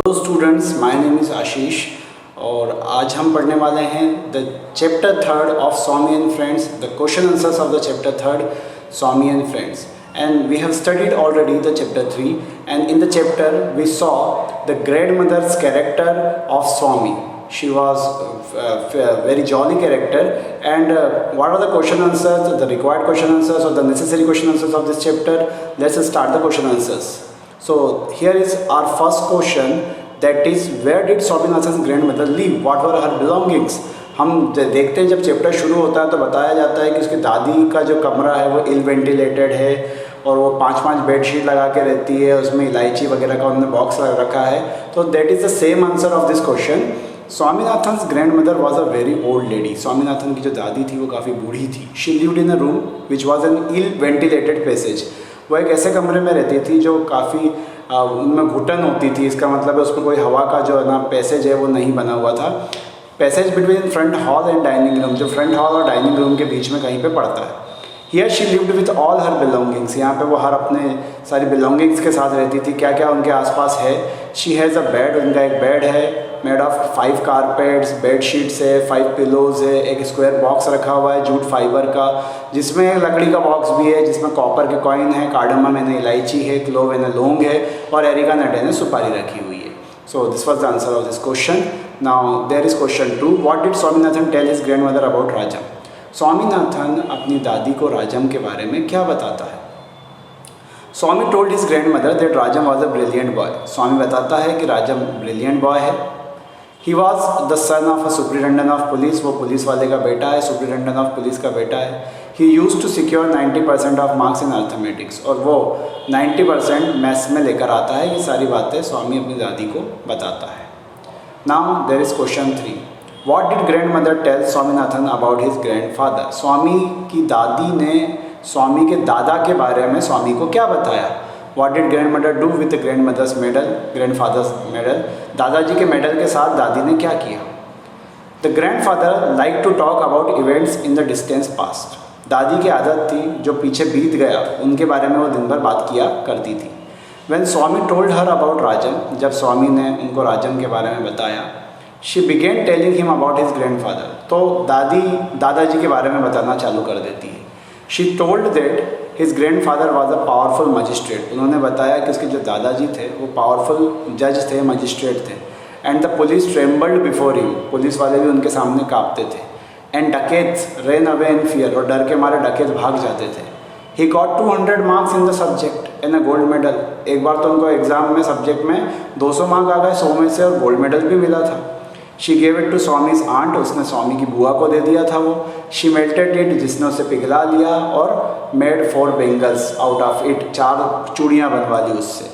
Hello students, my name is Ashish और आज हम पढ़ने वाले हैं the chapter third of Swami and friends, the question answers of the chapter third Swami and friends. And we have studied already the chapter 3, and in the chapter we saw the grandmother's character of Swami. She was a very jolly character, and what are the question answers, the required question answers or the necessary question answers of this chapter? Let's start the question answers. So here is our first question, that is, where did Swaminathan's grandmother live? What were her belongings? हम देखते हैं जब chapter शुरू होता है तो बताया जाता है कि उसकी दादी का जो कमरा है वो इल वेंटिलेटेड है और वो 5-5 बेडशीट लगा के रहती है, उसमें इलायची वगैरह का उन्होंने बॉक्स रखा है. तो that is the same answer of this question. Swaminathan's grandmother was a very old lady. Swaminathan की जो दादी थी वो काफ़ी बूढ़ी थी. She lived in a room which was an ill ventilated passage. वो एक ऐसे कमरे में रहती थी जो काफ़ी उनमें घुटन होती थी. इसका मतलब है उसमें कोई हवा का जो है ना पैसेज है वो नहीं बना हुआ था. Passage between front hall and dining room, जो फ्रंट हॉल और डाइनिंग रूम के बीच में कहीं पे पड़ता है. Here she lived with all her belongings. यहाँ पे वो हर अपने सारी बिलोंगिंग्स के साथ रहती थी. क्या क्या उनके आसपास है? She has a bed. उनका एक बेड है made of 5 carpets, bed sheets है, 5 पिलोज़ है, एक स्क्वायर बॉक्स रखा हुआ है जूट फाइबर का, जिसमें लकड़ी का बॉक्स भी है, जिसमें कॉपर के कॉइन है, कार्डमम यानी इलायची है, क्लोव यानी लौंग है और एरिका नट यानी सुपारी रखी हुई है. So this was the answer of this question. Now there is question 2. What did Swaminathan tell his grandmother about Rajam? Swaminathan अपनी दादी को राजम के बारे में क्या बताता है? स्वामी told his grandmother that Rajam was a brilliant boy. स्वामी बताता है कि राजम ब्रिलियंट बॉय है. He was the son of a superintendent of police. वो पुलिस वाले का बेटा है, सुपरिटेंडेंट ऑफ पुलिस का बेटा है. He used to secure 90% of marks in arithmetics. और वो 90% मैथ्स में लेकर आता है. ये सारी बातें स्वामी अपनी दादी को बताता है. Now there is question 3. What did grandmother tell Swaminathan about his grandfather? स्वामी की दादी ने स्वामी के दादा के बारे में स्वामी को क्या बताया? What did grandmother do with the grandmother's medal, grandfather's medal? दादाजी के मेडल के साथ दादी ने क्या किया? The grandfather liked to talk about events in the distant past. दादी की आदत थी जो पीछे बीत गया उनके बारे में वो दिन भर बात किया करती थी. When Swami told her about Rajam, जब स्वामी ने उनको राजम के बारे में बताया, she began telling him about his grandfather. तो दादी दादाजी के बारे में बताना चालू कर देती है. She told that his grandfather was a powerful magistrate. उन्होंने बताया कि उसके जो दादाजी थे वो पावरफुल जज थे, मजिस्ट्रेट थे. And the police trembled before him. Police वाले भी उनके सामने कांपते थे. And डकैत्स ran away in fear. और डर के मारे डकैत भाग जाते थे. He got 200 marks in the subject and a gold medal. एक बार तो उनको एग्ज़ाम में सब्जेक्ट में 200 मार्क आ गए 100 में से और गोल्ड मेडल भी मिला था. She gave it to Swami's aunt. उसने स्वामी की बुआ को दे दिया था वो. She melted it, जिसने उसे पिघला लिया और made 4 bangles out of it. 4 चूड़ियाँ बनवा ली उससे.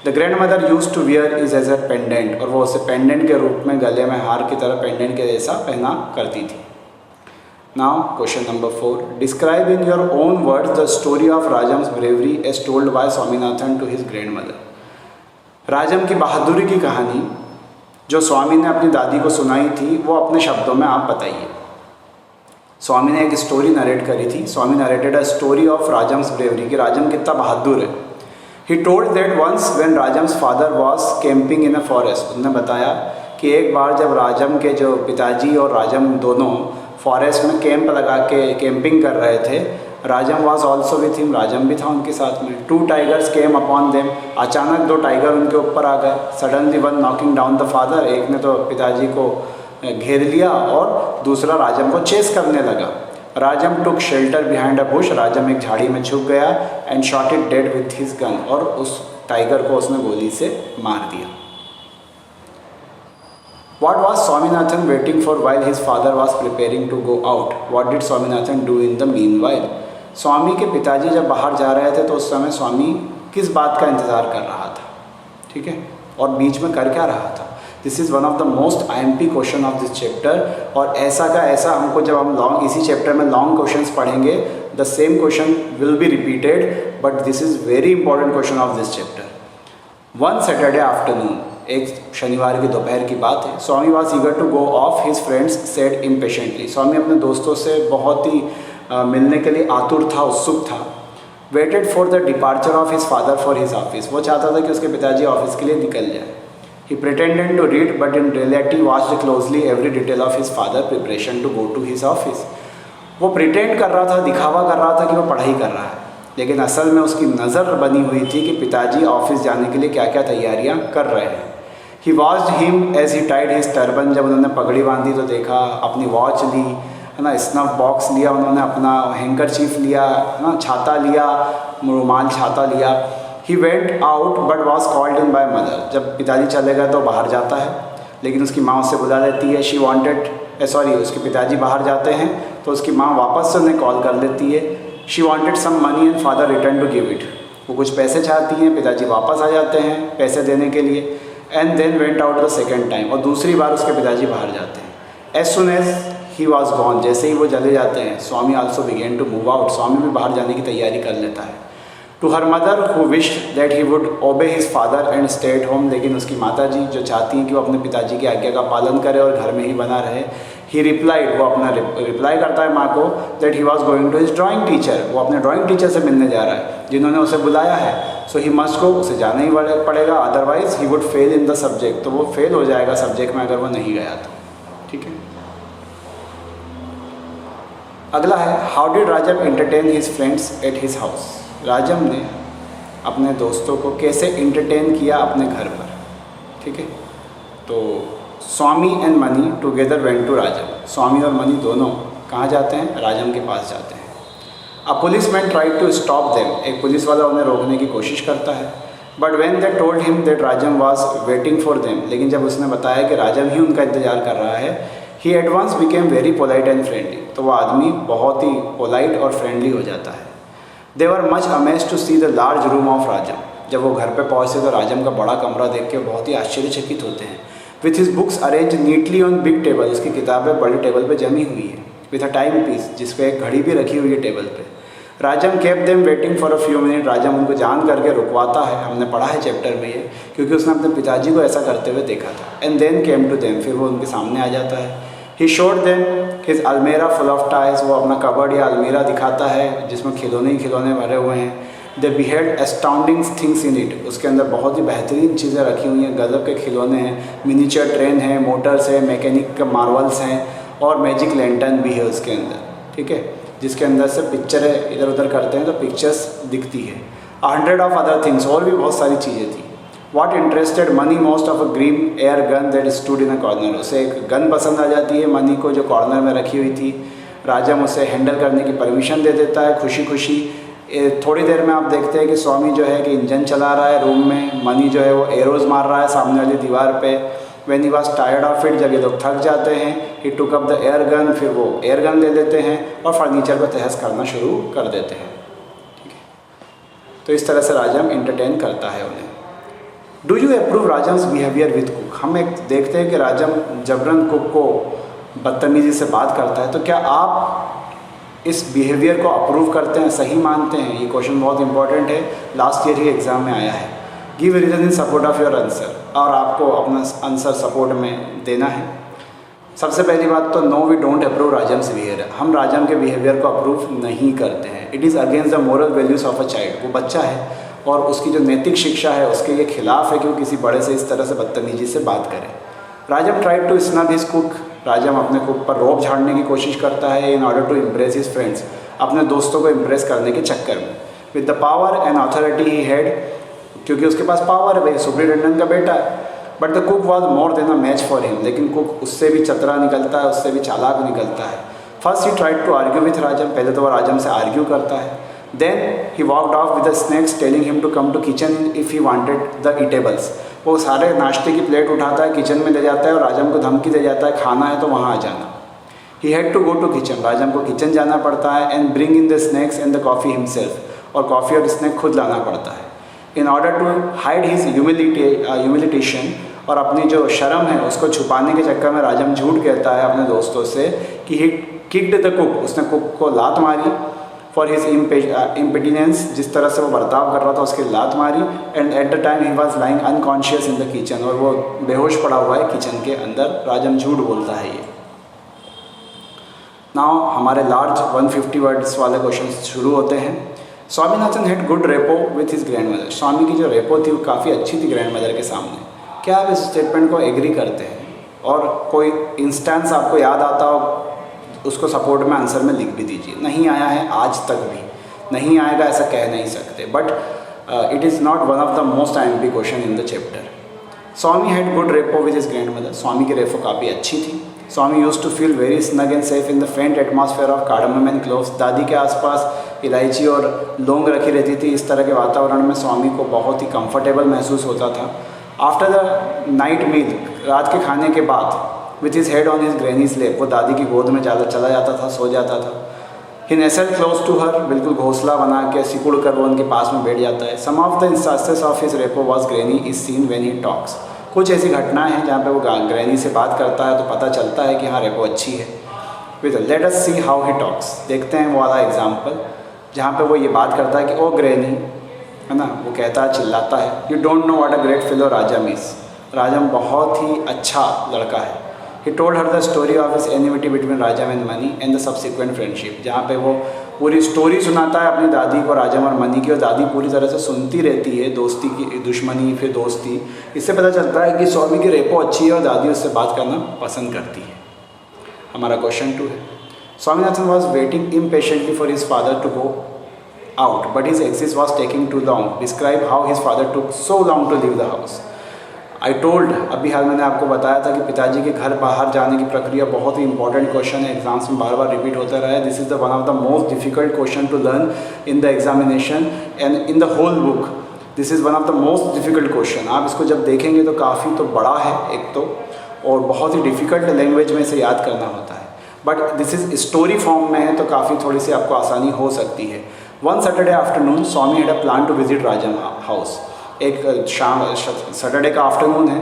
The grandmother used to wear it as a pendant. और वो उसे पेंडेंट के रूप में गले में हार की तरह पेंडेंट के जैसा पहना करती थी. Now question number 4. Describe in your own words the story of Rajam's bravery as told by Swaminathan to his grandmother. राजम की बहादुरी की कहानी जो स्वामी ने अपनी दादी को सुनाई थी वो अपने शब्दों में आप बताइए. स्वामी ने एक स्टोरी नरेट करी थी. Swami narrated a story of Rajam's bravery कि राजम कितना बहादुर है. He told that once when Rajam's father was camping in a forest. उन्होंने बताया कि एक बार जब राजम के जो पिताजी और राजम दोनों फॉरेस्ट में कैंप लगा के कैंपिंग कर रहे थे, राजम वॉज ऑल्सो विथ हिम. राजम भी था उनके साथ में. 2 टाइगर्स केम अपॉन देम. अचानक 2 टाइगर उनके ऊपर आ गए. Suddenly one knocking down the father. एक ने तो पिताजी को घेर लिया और दूसरा राजम को चेस करने लगा. Rajam took shelter behind a bush. Rajam एक झाड़ी में छुप गया and shot it dead with his gun. और उस टाइगर को उसने गोली से मार दिया. What was Swaminathan waiting for while his father was preparing to go out? What did Swaminathan do in the meanwhile? स्वामी के पिताजी जब बाहर जा रहे थे तो उस समय स्वामी किस बात का इंतज़ार कर रहा था? ठीक है, और बीच में कर क्या रहा था? This is one of the most IMP question of this chapter. और ऐसा का ऐसा हमको जब हम लॉन्ग इसी चैप्टर में लॉन्ग क्वेश्चंस पढ़ेंगे, the same question will be repeated, but this is very important question of this chapter. One Saturday afternoon, एक शनिवार की दोपहर की बात है. Swami was eager to go off. His friends said impatiently. Swami अपने दोस्तों से बहुत ही मिलने के लिए आतुर था, उत्सुक था. Waited for the departure of his father for his office. वो चाहता था कि उसके पिताजी ऑफिस के लिए निकल जाए. He pretended to read but in reality watched closely every detail of his father preparation to go to his office. वो प्रिटेंड कर रहा था, दिखावा कर रहा था कि वो पढ़ाई कर रहा है, लेकिन असल में उसकी नज़र बनी हुई थी कि पिताजी ऑफिस जाने के लिए क्या क्या तैयारियां कर रहे हैं. He watched him as he tied his turban. जब उन्होंने पगड़ी बांधी तो देखा, अपनी वॉच ली है ना, स्नफ बॉक्स लिया उन्होंने, अपना हैंकरचीफ लिया है ना, छाता लिया, रुमाल छाता लिया. He went out but was called in by mother. जब पिताजी चले गए तो बाहर जाता है, लेकिन उसकी माँ उससे बुला लेती है. उसके पिताजी बाहर जाते हैं तो उसकी माँ वापस से उन्हें कॉल कर लेती है. She wanted some money and father returned to give it. वो कुछ पैसे चाहती हैं, पिताजी वापस आ जाते हैं पैसे देने के लिए. And then went out the second time. और दूसरी बार उसके पिताजी बाहर जाते हैं. As soon as he was gone, जैसे ही वो चले जाते हैं, स्वामी also began to move out. स्वामी भी बाहर जाने की तैयारी कर लेता है. To her mother who wished that he would obey his father and stay at home. लेकिन उसकी माता जी जो चाहती हैं कि वो अपने पिताजी की आज्ञा का पालन करे और घर में ही बना रहे. He replied, वो अपना रिप्लाई करता है माँ को, that he was going to his drawing teacher. वो अपने ड्राइंग टीचर से मिलने जा रहा है जिन्होंने उसे बुलाया है. So he must go, उसे जाना ही पड़ेगा, otherwise he would fail in the subject. तो वो फेल हो जाएगा सब्जेक्ट में अगर वो नहीं गया तो. ठीक है. अगला है, how did Rajam entertain his friends at his house? राजम ने अपने दोस्तों को कैसे इंटरटेन किया अपने घर पर. ठीक है. तो Swami and Mani together went to Rajam. Swami और मनी दोनों कहाँ जाते हैं? राजम के पास जाते हैं. A policeman tried to stop them. एक पुलिस वाला उन्हें रोकने की कोशिश करता है. But when they told him that Rajam was waiting for them, लेकिन जब उसने बताया कि राजम ही उनका इंतजार कर रहा है, he at once became very polite and friendly. तो वह आदमी बहुत ही पोलाइट और फ्रेंडली हो जाता है. They were much amazed to see the large room of Rajam. जब वो घर पे पहुँचते तो राजम का बड़ा कमरा देख के बहुत ही आश्चर्यचकित होते हैं. With his books arrange neatly on big table. उसकी किताबें बड़े टेबल पे जमी हुई है. विथ अ टाइम पीस, जिस पे एक घड़ी भी रखी हुई है टेबल पे. Rajam kept them waiting for a few minute. Rajam उनको जान करके रुकवाता है. हमने पढ़ा है चैप्टर में ये, क्योंकि उसने अपने पिताजी को ऐसा करते हुए देखा था. And then came to them. फिर वो उनके सामने आ जाता है. ही शोड देम हिज अलमीरा फुल ऑफ टाइज. वो अपना कबर्ड या अलमीरा दिखाता है जिसमें खिलौने ही खिलौने भरे हुए हैं. They beheld astounding things in it. उसके अंदर बहुत ही बेहतरीन चीज़ें रखी हुई हैं. गजब के खिलौने हैं, मिनीचर ट्रेन है, मोटर्स है, मैकेनिक के मार्वल्स हैं और मैजिक लैंटर्न भी है उसके अंदर. ठीक है. जिसके अंदर से पिक्चरें इधर उधर करते हैं तो पिक्चर्स दिखती है. 100 ऑफ अदर थिंग्स, और भी बहुत सारी चीज़ें थी. What interested Money most of a green air gun that stood in a corner. उसे एक गन पसंद आ जाती है मनी को, जो कॉर्नर में रखी हुई थी. राजम उसे हैंडल करने की परमिशन दे देता है खुशी खुशी. थोड़ी देर में आप देखते हैं कि स्वामी जो है कि इंजन चला रहा है रूम में. मनी जो है वो एरोज़ मार रहा है सामने वाली दीवार पे. When he was tired of it, जब ये लोग थक जाते हैं, he took up the air gun. फिर वो एयर गन ले लेते हैं और फर्नीचर को तहस करना शुरू कर देते हैं. ठीक है. तो इस तरह से राजम इंटरटेन करता है उन्हें. Do you approve Rajam's behaviour with cook. हम एक देखते हैं कि राजम जबरन कुक को बदतमीज़ी से बात करता है. तो क्या आप इस बिहेवियर को अप्रूव करते हैं, सही मानते हैं? ये क्वेश्चन बहुत इंपॉर्टेंट है, लास्ट ईयर ही एग्ज़ाम में आया है. Give reason in support of your answer. और आपको अपना आंसर सपोर्ट में देना है. सबसे पहली बात तो no, we don't approve Rajam's behaviour. हम राजम के बिहेवियर को अप्रूव नहीं करते हैं. It is against the moral values of a child. वो बच्चा है और उसकी जो नैतिक शिक्षा है उसके ये खिलाफ है कि वो किसी बड़े से इस तरह से बदतमीजी से बात करे. Rajam tried to snub his cook. Rajam अपने कुक पर रोब झाड़ने की कोशिश करता है in order to impress his friends. अपने दोस्तों को इम्प्रेस करने के चक्कर में. With the power and authority he had, क्योंकि उसके पास पावर है, भाई सुपरिटेंडेंट का बेटा है. But the cook was more than a match for him. लेकिन कुक उससे भी चतरा निकलता है, उससे भी चालाक निकलता है. First he tried to argue with Rajam. पहले तो वह राजम से आर्ग्यू करता है. Then he walked off with the snacks, telling him to come to kitchen if he wanted the eatables. वो सारे नाश्ते की प्लेट उठाता है, किचन में ले जाता है और राजम को धमकी दे जाता है, खाना है तो वहाँ आ जाना. He had to go to kitchen. राजम को किचन जाना पड़ता है and bring in the snacks and the coffee himself. और कॉफ़ी और स्नैक खुद लाना पड़ता है. In order to hide his humiliation, और अपनी जो शर्म है उसको छुपाने के चक्कर में राजम झूठ कहता है अपने दोस्तों से कि he kicked the cook. उसने कुक को लात मारी. फॉर हिज इम्पिटेंस, जिस तरह से वो बर्ताव कर रहा था उसकी लात मारी. And at the time he was lying unconscious in the kitchen. और वो बेहोश पड़ा हुआ है किचन के अंदर. राजम झूठ बोलता है ये. नाउ हमारे लार्ज 150 वर्ड्स वाले क्वेश्चन शुरू होते हैं. Swaminathan had good rapport with his grandmother. Swami की जो रेपो थी वो काफ़ी अच्छी थी ग्रैंड मदर के सामने. क्या आप इस स्टेटमेंट को एग्री करते हैं? और कोई इंस्टेंस आपको याद आता हो उसको सपोर्ट में आंसर में लिख भी दीजिए। नहीं आया है आज तक भी, नहीं आएगा ऐसा कह नहीं सकते, but it is not one of the most IMP question in the chapter. Swami had good rapport with his grandmother. Swami की रेपो काफ़ी अच्छी थी। Swami used to feel very snug and safe in the faint atmosphere of cardamom and cloves. दादी के आसपास इलायची और लौंग रखी रहती थी। इस तरह के वातावरण में स्वामी को बहुत ही कंफर्टेबल महसूस होता था। आफ्टर द नाइट मील, रात के खाने के बाद, with his head on his grannies लेप, वो दादी की गोद में चला जाता था, सो जाता था। ही नेस्टेड क्लोज टू हर, बिल्कुल घोंसला बना के सिकुड़ कर वो उनके पास में बैठ जाता है। Some of the instances of his rapport was granny is seen when he talks. कुछ ऐसी घटनाएं हैं जहाँ पे वो ग्रैनी से बात करता है तो पता चलता है कि हाँ रेपो अच्छी है। With let us see how he talks. देखते हैं वो वाला एग्जाम्पल जहाँ पे वो ये बात करता है कि ओ ग्रैनी, है ना, वो कहता है, चिल्लाता है, you don't know what a great fellow Rajam is. राजम बहुत ही अच्छा लड़का है। He told her the story of his enmity between Rajam and Mani and the subsequent friendship, जहाँ पे वो पूरी स्टोरी सुनाता है अपनी दादी को राजम और मनी की, और दादी पूरी तरह से सुनती रहती है, दोस्ती की दुश्मनी फिर दोस्ती। इससे पता चलता है कि स्वामी की रेपो अच्छी है और दादी उससे बात करना पसंद करती है। हमारा क्वेश्चन 2 है, Swaminathan was waiting impatiently for his father to go out but his axis was taking too long. Describe how his father took so long to leave the house. I told, अभी हाल मैंने आपको बताया था कि पिताजी के घर बाहर जाने की प्रक्रिया बहुत ही इंपॉर्टेंट क्वेश्चन है, एग्जाम्स में बार बार रिपीट होता रहा है। This is the one of the most difficult question to learn in the examination and in the whole book. This is one of the most difficult question. आप इसको जब देखेंगे तो काफ़ी तो बड़ा है एक तो, और बहुत ही डिफ़िकल्ट लैंग्वेज में इसे याद करना होता है, but this is story form में है तो काफ़ी थोड़ी सी आपको आसानी हो सकती है। One Saturday afternoon Swami had a plan to visit Rajam house. एक शाम सैटरडे का आफ्टरनून है,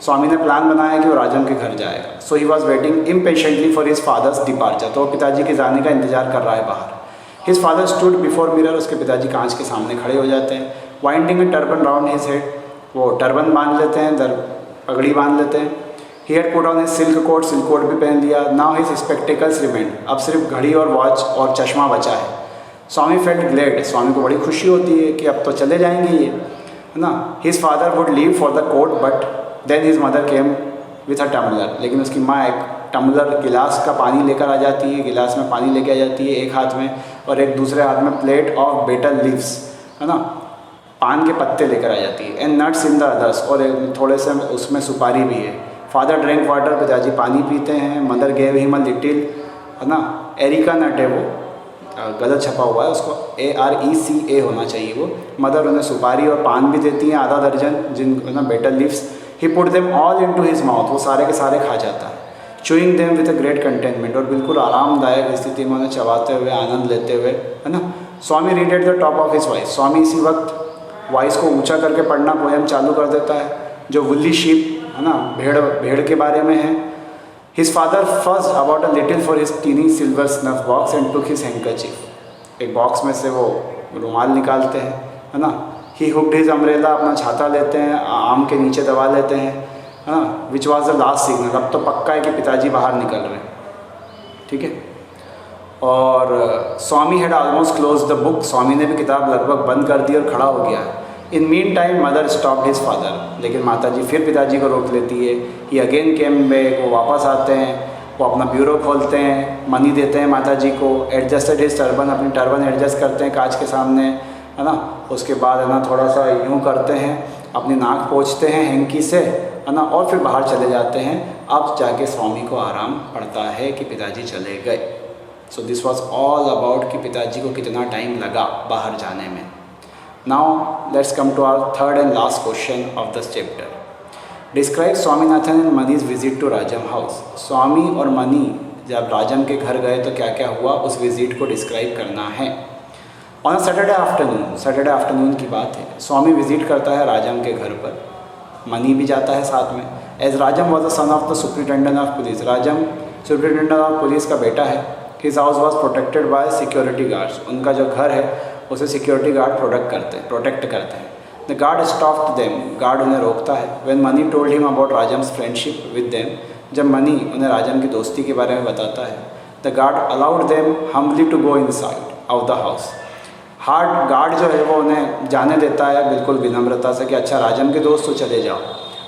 स्वामी ने प्लान बनाया कि वो राजम के घर जाएगा। So he was waiting impatiently for his father's departure. तो वो पिताजी के जाने का इंतजार कर रहा है बाहर। His father stood before mirror. उसके पिताजी कांच के सामने खड़े हो जाते हैं। Winding a turban round his head. वो टर्बन बांध लेते हैं, पगड़ी बांध लेते हैं। He had put on his silk coat. Silk coat भी पहन लिया। Now his spectacles remained. अब सिर्फ घड़ी और वॉच और चश्मा बचा है। स्वामी फेल्ट ग्लेड। स्वामी को बड़ी खुशी होती है कि अब तो चले जाएंगे ये, है ना। His father would leave for the court but then his mother came with a tumbler. लेकिन उसकी माँ एक टम्बलर गिलास का पानी लेकर आ जाती है। गिलास में पानी लेके आ जाती है एक हाथ में, और एक दूसरे हाथ में प्लेट ऑफ बेटल लीव्स, है ना, पान के पत्ते लेकर आ जाती है। And nuts in the others. और थोड़े से उसमें सुपारी भी है। Father drink water. पिताजी पानी पीते हैं। Mother gave him a little, है ना, एरिका नट है वो, गलत छपा हुआ है, उसको ARECA होना चाहिए वो। मदर उन्हें सुपारी और पान भी देती हैं, आधा दर्जन, जिन ना betel leaves. He put them all into his mouth. वो सारे के सारे खा जाता है। Chewing them with a great contentment. और बिल्कुल आरामदायक स्थिति में उन्हें चबाते हुए, आनंद लेते हुए, है ना। Swami read at the top of his voice. Swami इसी वक्त वॉइस को ऊंचा करके पढ़ना, पोएम चालू कर देता है, जो वुल्ली शीप, है ना, भेड़ के बारे में है। His father fussed about a little for his teeny silver snuff box and took his handkerchief। एक बॉक्स में से वो रुमाल निकालते हैं, है ना। He hooked his umbrella। अपना छाता लेते हैं, आम के नीचे दबा लेते हैं, है ना। Which was the last signal। अब तो पक्का है कि पिताजी बाहर निकल रहे हैं, ठीक है। और Swami had almost close the book. Swami ने भी किताब लगभग बंद कर दी और खड़ा हो गया। In mean time mother stopped his father. लेकिन माताजी फिर पिताजी को रोक लेती है। He again came back. वो वापस आते हैं, वो अपना ब्यूरो खोलते हैं, मनी देते हैं माताजी को। Adjusted his turban. अपनी टर्बन एडजस्ट करते हैं कांच के सामने, है ना। उसके बाद, है ना, थोड़ा सा यूँ करते हैं, अपनी नाक पोंछते हैं हैंकी से, है ना, और फिर बाहर चले जाते हैं। अब जाके स्वामी को आराम पड़ता है कि पिताजी चले गए। So this was all about कि पिताजी को कितना टाइम लगा बाहर जाने में। Now let's come to our third and last question of this chapter. Describe Swaminathan and Mani's visit to Rajam house. स्वामी और मनी जब राजम के घर गए तो क्या क्या हुआ, उस विजिट को डिस्क्राइब करना है। ऑन सैटरडे आफ्टरनून की बात है। स्वामी विजिट करता है राजम के घर पर। मनी भी जाता है साथ में। As Rajam was the son of the superintendent of police. Rajam superintendent of police का बेटा है। His house was protected by security guards. उनका जो घर है उसे सिक्योरिटी गार्ड प्रोटेक्ट करते हैं। The guard stopped them. Guard उन्हें रोकता है। When Mani told him about Rajam's friendship with them. जब मनी उन्हें राजम की दोस्ती के बारे में बताता है। The guard allowed them humbly to go inside of the house. Guard जो है वो उन्हें जाने देता है बिल्कुल विनम्रता से कि अच्छा राजम के दोस्त तो चले जाओ।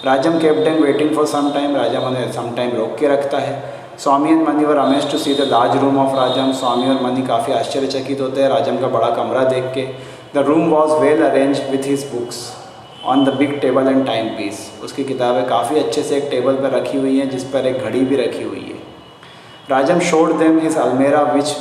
राजम kept them waiting for some time. राजम उन्हें some time रोक के रखता है. Swami and Mani were amazed to see the large room of Rajam. Swami और मनी काफ़ी आश्चर्यचकित होते हैं राजम का बड़ा कमरा देख के. The room was well arrange with his books on the big table and timepiece. उसकी किताबें काफ़ी अच्छे से एक टेबल पर रखी हुई हैं जिस पर एक घड़ी भी रखी हुई है. Rajam showed them his almirah which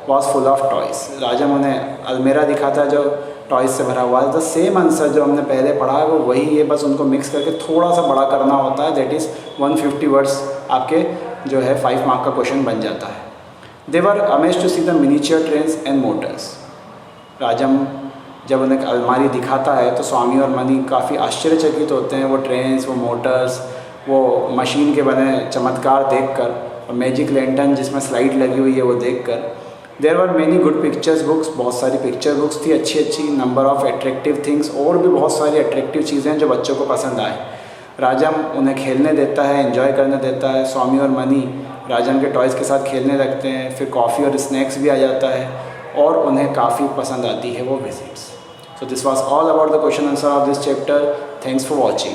was full of toys. Rajam उन्हें अलमेरा दिखाता जो टॉयस से भरा हुआ है. द सेम आंसर जो हमने पहले पढ़ा है वो वही है, बस उनको मिक्स करके थोड़ा सा बड़ा करना होता है. दैट इज़ 150 वर्ड्स आपके जो है 5 मार्क का क्वेश्चन बन जाता है. They were amazed to see the miniature trains and motors. Rajam जब उन्हें अलमारी दिखाता है तो स्वामी और मनी काफ़ी आश्चर्यचकित होते हैं वो ट्रेन्स, वो मोटर्स, वो मशीन के बने चमत्कार देखकर और मैजिक लैंटर्न जिसमें स्लाइड लगी हुई है वो देखकर. There were many good pictures books. बहुत सारी पिक्चर बुक्स थी अच्छी अच्छी. नंबर ऑफ़ अट्रैक्टिव थिंग्स, और भी बहुत सारी अट्रैक्टिव चीज़ें जो बच्चों को पसंद आए. राजम उन्हें खेलने देता है, एंजॉय करने देता है. स्वामी और मनी राजम के टॉयज़ के साथ खेलने लगते हैं. फिर कॉफ़ी और स्नैक्स भी आ जाता है और उन्हें काफ़ी पसंद आती है वो visits. So this was all about the question answer of this chapter. Thanks for watching.